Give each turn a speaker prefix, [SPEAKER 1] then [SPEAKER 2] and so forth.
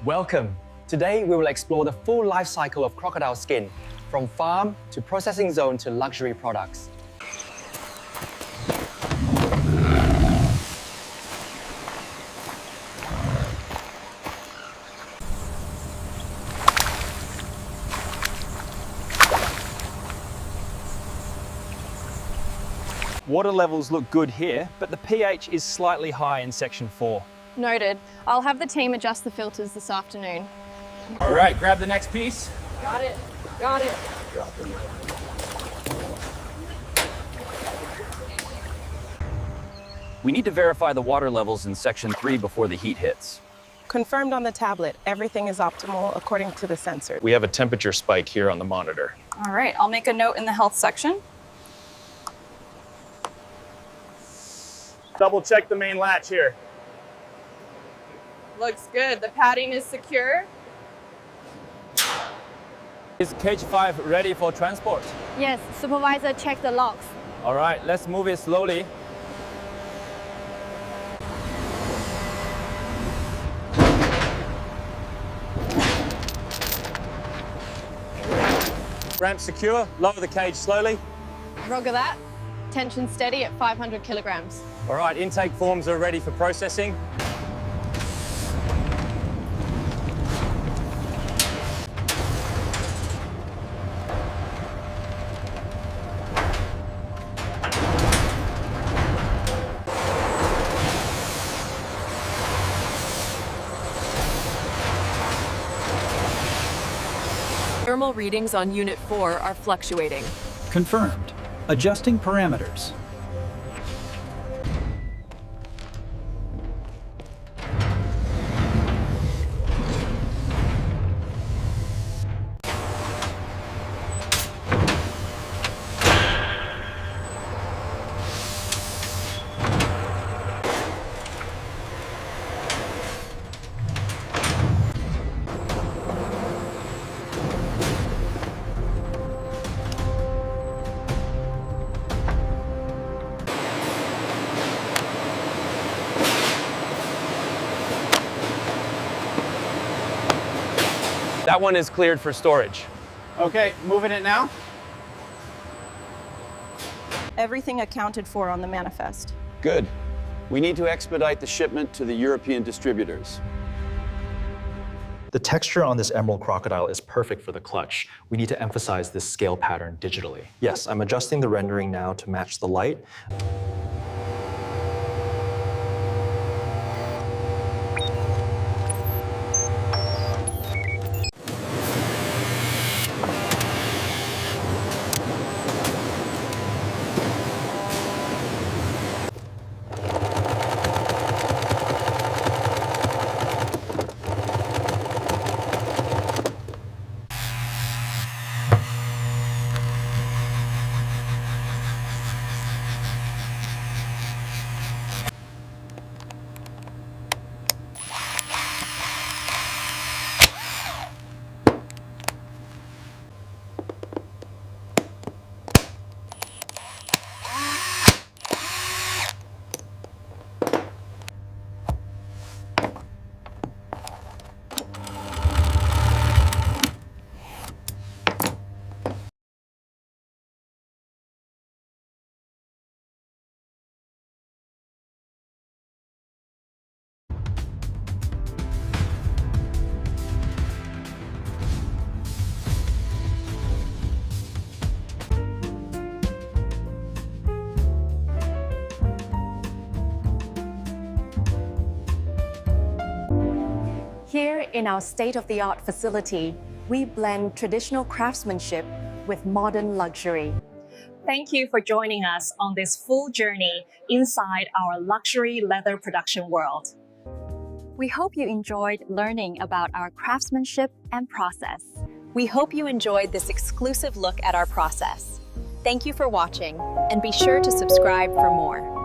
[SPEAKER 1] Welcome! Today we will explore the full life cycle of crocodile skin, from farm to processing zone to luxury products.
[SPEAKER 2] Water levels look good here, but the pH is slightly high in section 4.
[SPEAKER 3] Noted. I'll have the team adjust the filters this afternoon.
[SPEAKER 2] All right, grab the next piece.
[SPEAKER 3] Got it. Got it.
[SPEAKER 2] We need to verify the water levels in section 3 before the heat hits.
[SPEAKER 4] Confirmed on the tablet. Everything is optimal according to the sensor.
[SPEAKER 2] We have a temperature spike here on the monitor.
[SPEAKER 3] All right, I'll make a note in the health section.
[SPEAKER 2] Double check the main latch here.
[SPEAKER 3] Looks good. The padding is secure.
[SPEAKER 2] Is cage 5 ready for transport?
[SPEAKER 3] Yes, supervisor, check the locks.
[SPEAKER 2] All right, let's move it slowly. Ramp secure, lower the cage slowly.
[SPEAKER 3] Roger that. Tension steady at 500 kilograms.
[SPEAKER 2] All right, intake forms are ready for processing.
[SPEAKER 5] Thermal readings on Unit 4 are fluctuating.
[SPEAKER 6] Confirmed. Adjusting parameters.
[SPEAKER 1] That one is cleared for storage.
[SPEAKER 2] Okay, moving it now.
[SPEAKER 4] Everything accounted for on the manifest.
[SPEAKER 7] Good. We need to expedite the shipment to the European distributors.
[SPEAKER 8] The texture on this emerald crocodile is perfect for the clutch. We need to emphasize this scale pattern digitally. Yes, I'm adjusting the rendering now to match the light.
[SPEAKER 9] Here in our state-of-the-art facility, we blend traditional craftsmanship with modern luxury.
[SPEAKER 10] Thank you for joining us on this full journey inside our luxury leather production world.
[SPEAKER 9] We hope you enjoyed learning about our craftsmanship and process.
[SPEAKER 5] We hope you enjoyed this exclusive look at our process. Thank you for watching, and be sure to subscribe for more.